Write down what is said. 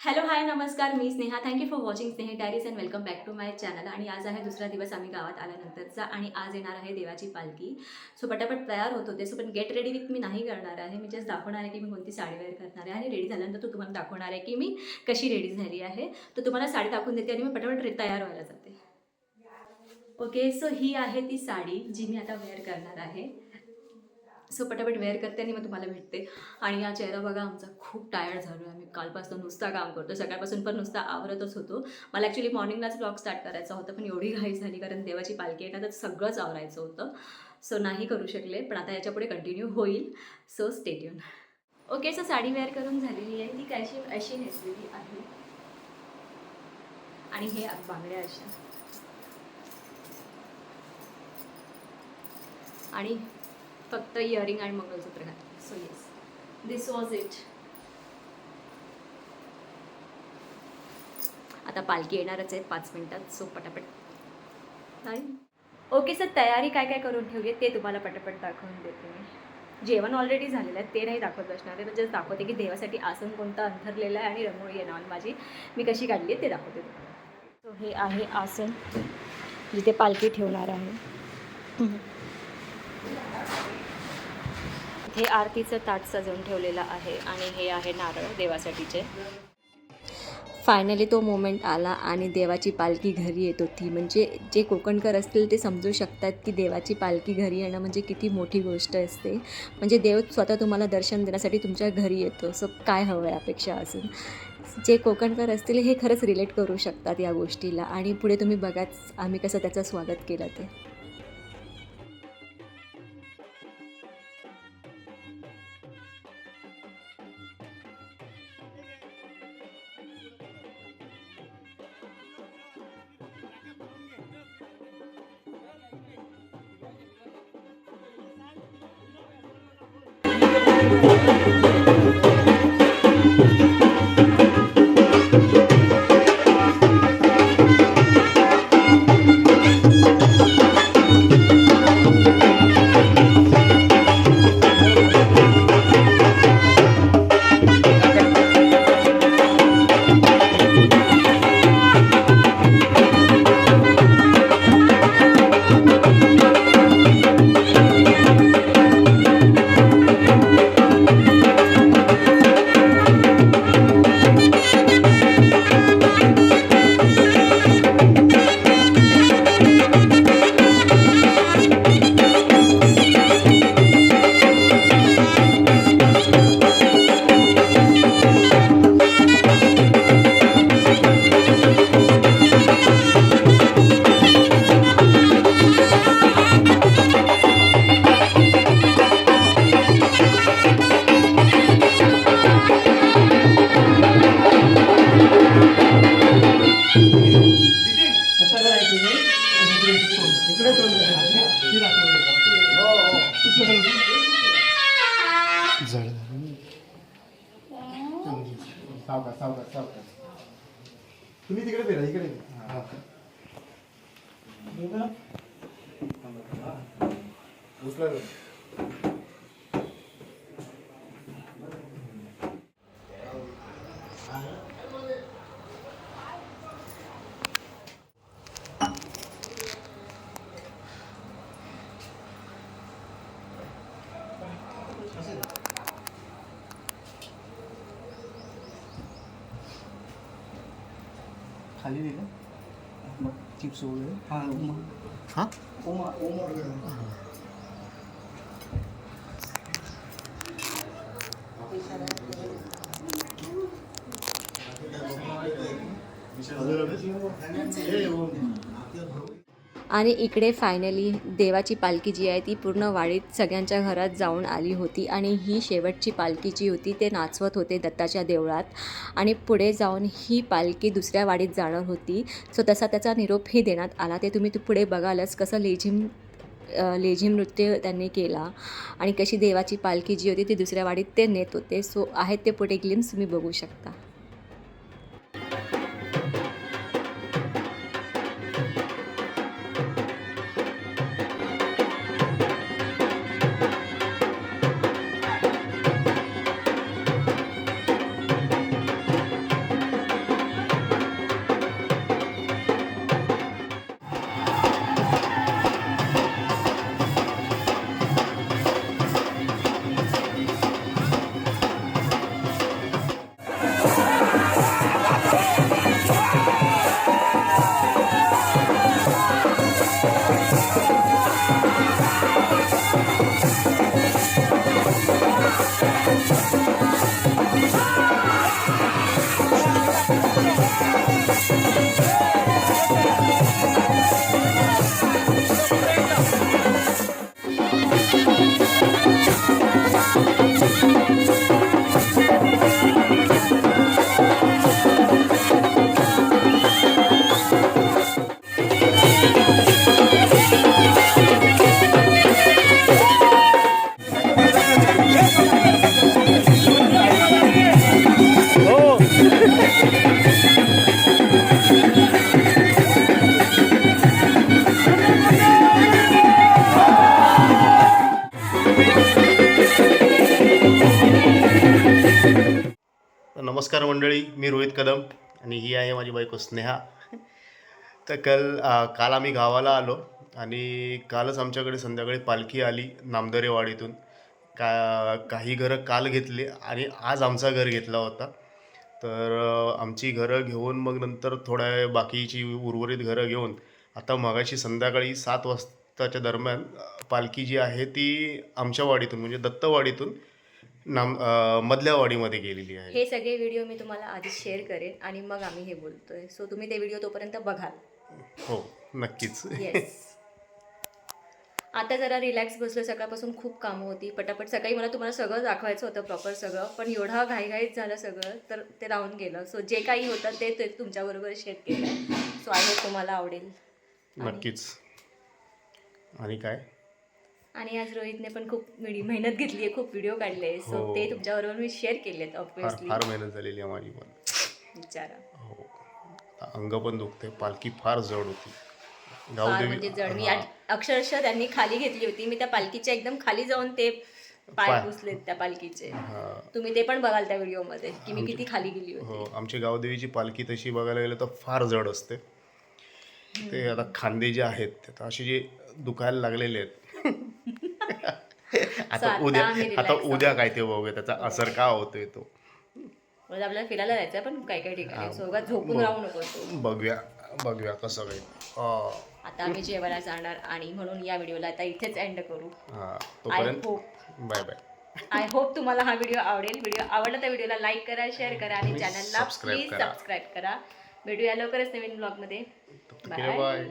Hello hi नमस्कार, मी Sneha. Thank you for watching Sneha diaries and welcome back to my channel. आणि आज आहे दुसरा दिवस आम्ही गावात आल्यानंतरचा आणि आज येणार आहे देवाची पालखी. सो पटापट तयार होत होते. सो पण गेट रेडी विथ मी नाही करणार आहे. मी जस्ट दाखवणार आहे की मी कोणती साडी वेअर करणार आहे आणि रेडी झाल्यानंतर तो तुम्हाला दाखवणार आहे की मी कशी रेडी झाली आहे. तर तुम्हाला साडी दाखवून देते आणि मी पटापट तयार व्हायला जाते. ओके, सो ही आहे ती साडी जी मी आता वेअर करणार आहे. सो पटापट वेअर करते आणि मग तुम्हाला भेटते. आणि हा चेहरा बघा आमचा खूप टायर्ड झालो आहे. आम्ही कालपासून नुसता काम करतो, सकाळपासून पण नुसता आवरतच होतो. मला ॲक्च्युली मॉर्निंगलाच ब्लॉग स्टार्ट करायचा होता, पण एवढी घाई झाली कारण देवाची पालखी आहे ना, तर सगळंच आवरायचं होतं. सो नाही करू शकले, पण आता याच्यापुढे कंटिन्यू होईल. So stay tuned. Okay, so sari wear करून झालेली आहे. ती कशी अशी नेसलेली आहे आणि हे बांगड्या अशा आणि फक्त इयरिंग आणि मंगळसूत्र घातलं. So yes, this was it. आता पालखी येणारच आहे 5 मिनिटात. सो पटापट नाही. ओके, सर तयारी काय काय करून ठेवली आहे ते तुम्हाला पटापट दाखवून देते मी. जेवण ऑलरेडी झालेलं आहे, ते नाही दाखवत बसणार आहे. जस्ट दाखवते की देवासाठी आसन कोणतं अंथरलेलं आहे आणि रंगोळी येणार माझी मी कशी काढली आहे ते दाखवते तुम्हाला. सो हे आहे आसन जिथे पालखी ठेवणार आहे. हे आरतीचं ताट सजवून ठेवलेलं आहे आणि हे आहे नारळ देवासाठीचे. फायनली तो मोमेंट आला आणि देवाची पालखी घरी येत होती. म्हणजे जे कोकणकर असतील ते समजू शकतात की देवाची पालखी घरी येणं म्हणजे किती मोठी गोष्ट असते. म्हणजे देव स्वतः तुम्हाला दर्शन देण्यासाठी तुमच्या घरी येतो. सो काय हवं आहे अपेक्षा असून. जे कोकणकर असतील हे खरंच रिलेट करू शकतात या गोष्टीला. आणि पुढे तुम्ही बघाच आम्ही कसं त्याचं स्वागत केलं ते. तुम्ही तिकडे फिरा, इकडे खाली दिलं मग चिप्स वगैरे. हां आणि इकडे फायनली देवाची पालखी जी आहे ती पूर्ण वाडीत सगळ्यांच्या घरात जाऊन आली होती. आणि ही शेवटची पालखी जी होती ते नाचवत होते दत्ताच्या देवळात. आणि पुढे जाऊन ही पालखी दुसऱ्या वाडीत जाणार होती. सो तसा त्याचा निरोपही देण्यात आला. ते तुम्ही पुढे बघालच कसं लेझिम नृत्य त्यांनी केला आणि कशी देवाची पालखी जी होती ती दुसऱ्या वाडीत ते नेत होते. सो आहेत ते पुढे ग्लिम्स तुम्ही बघू शकता. नमस्कार मंडळी, मी रोहित कदम आणि ही आहे माझी बायको स्नेहा. तर काल आम्ही गावाला आलो आणि कालच आमच्याकडे संध्याकाळी पालखी आली नामदरेवाडीतून. काही घरं काल घेतली आणि आज आमचा घर घेतला होता. तर आमची घरं घेऊन मग नंतर थोड्या वेळ बाकीची उर्वरित घरं घेऊन आता मगाशी संध्याकाळी 7 वाजताच्या दरम्यान पालखी जी आहे ती आमच्या वाडीतून म्हणजे दत्तवाडीतून मधल्या वाडीमध्ये गेलेली आहे. हे सगळे व्हिडिओ मी तुम्हाला आधी शेअर करेन आणि मग आम्ही हे बोलतोय. सो तुम्ही ते व्हिडिओ तोपर्यंत बघाल. हो, नक्कीच. येस. आता जरा रिलॅक्स बसलो. सकाळपासून खूप कामं होती. पटापट सकाळी मला तुम्हाला सगळं दाखवायचं होतं प्रॉपर सगळं, पण एवढा घाईघाईत झालं सगळं तर ते राहून गेलं. सो जे काही होतं ते तुमच्याबरोबर शेअर केलं. सो आय होप तुम्हाला आवडेल. नक्कीच. आणि काय? आणि आज रोहितने पण खूप मेहनत घेतली आहे, खूप व्हिडिओ काढले. सो हो. ते तुमच्याबरोबर मी शेअर केलेत फार ऑब्व्हियसली. फार मेहनत झालेली आहे माझी पण. विचारा. हो. आता अंग पण दुखते. पालखी फार जड होती. फार म्हणजे जड. मी अक्षरशः त्यांनी खाली घेतली होती. मी त्या पालखीच्या एकदम खाली जाऊन ते पाय पुसलेत त्या पालखीचे. तुम्ही ते पण बघाल त्या व्हिडिओमध्ये की मी किती खाली गेली होती. हो, आमची गावदेवीची पालखी तशी बघायला गेलं तर फार जड असते. ते आता खांदे जे आहेत ते आता असे जे दुखायला लागलेले आहेत. आता आता आम्ही उद्या काय ते बघूया त्याचा असर का होतोय तो. म्हणजे आपल्याला फिरायला जायचं आहे पण काही ठिकाणी. सो उगाच झोपून राहू नको तू. बघूया कसं काही. आता आम्ही जेवायला जाणार आणि म्हणून या व्हिडिओला आता इथेच एंड करू. हां, आय तोपर्यंत hope bye bye. I hope तुम्हाला हा व्हिडिओ आवडेल. व्हिडिओ आवडला तर व्हिडिओला लाईक करा, शेअर करा आणि चॅनलला सबस्क्राईब प्लीज करा. सबस्क्राईब करा. भेटूया लवकरच नवीन ब्लॉगमध्ये. बाय. बाय.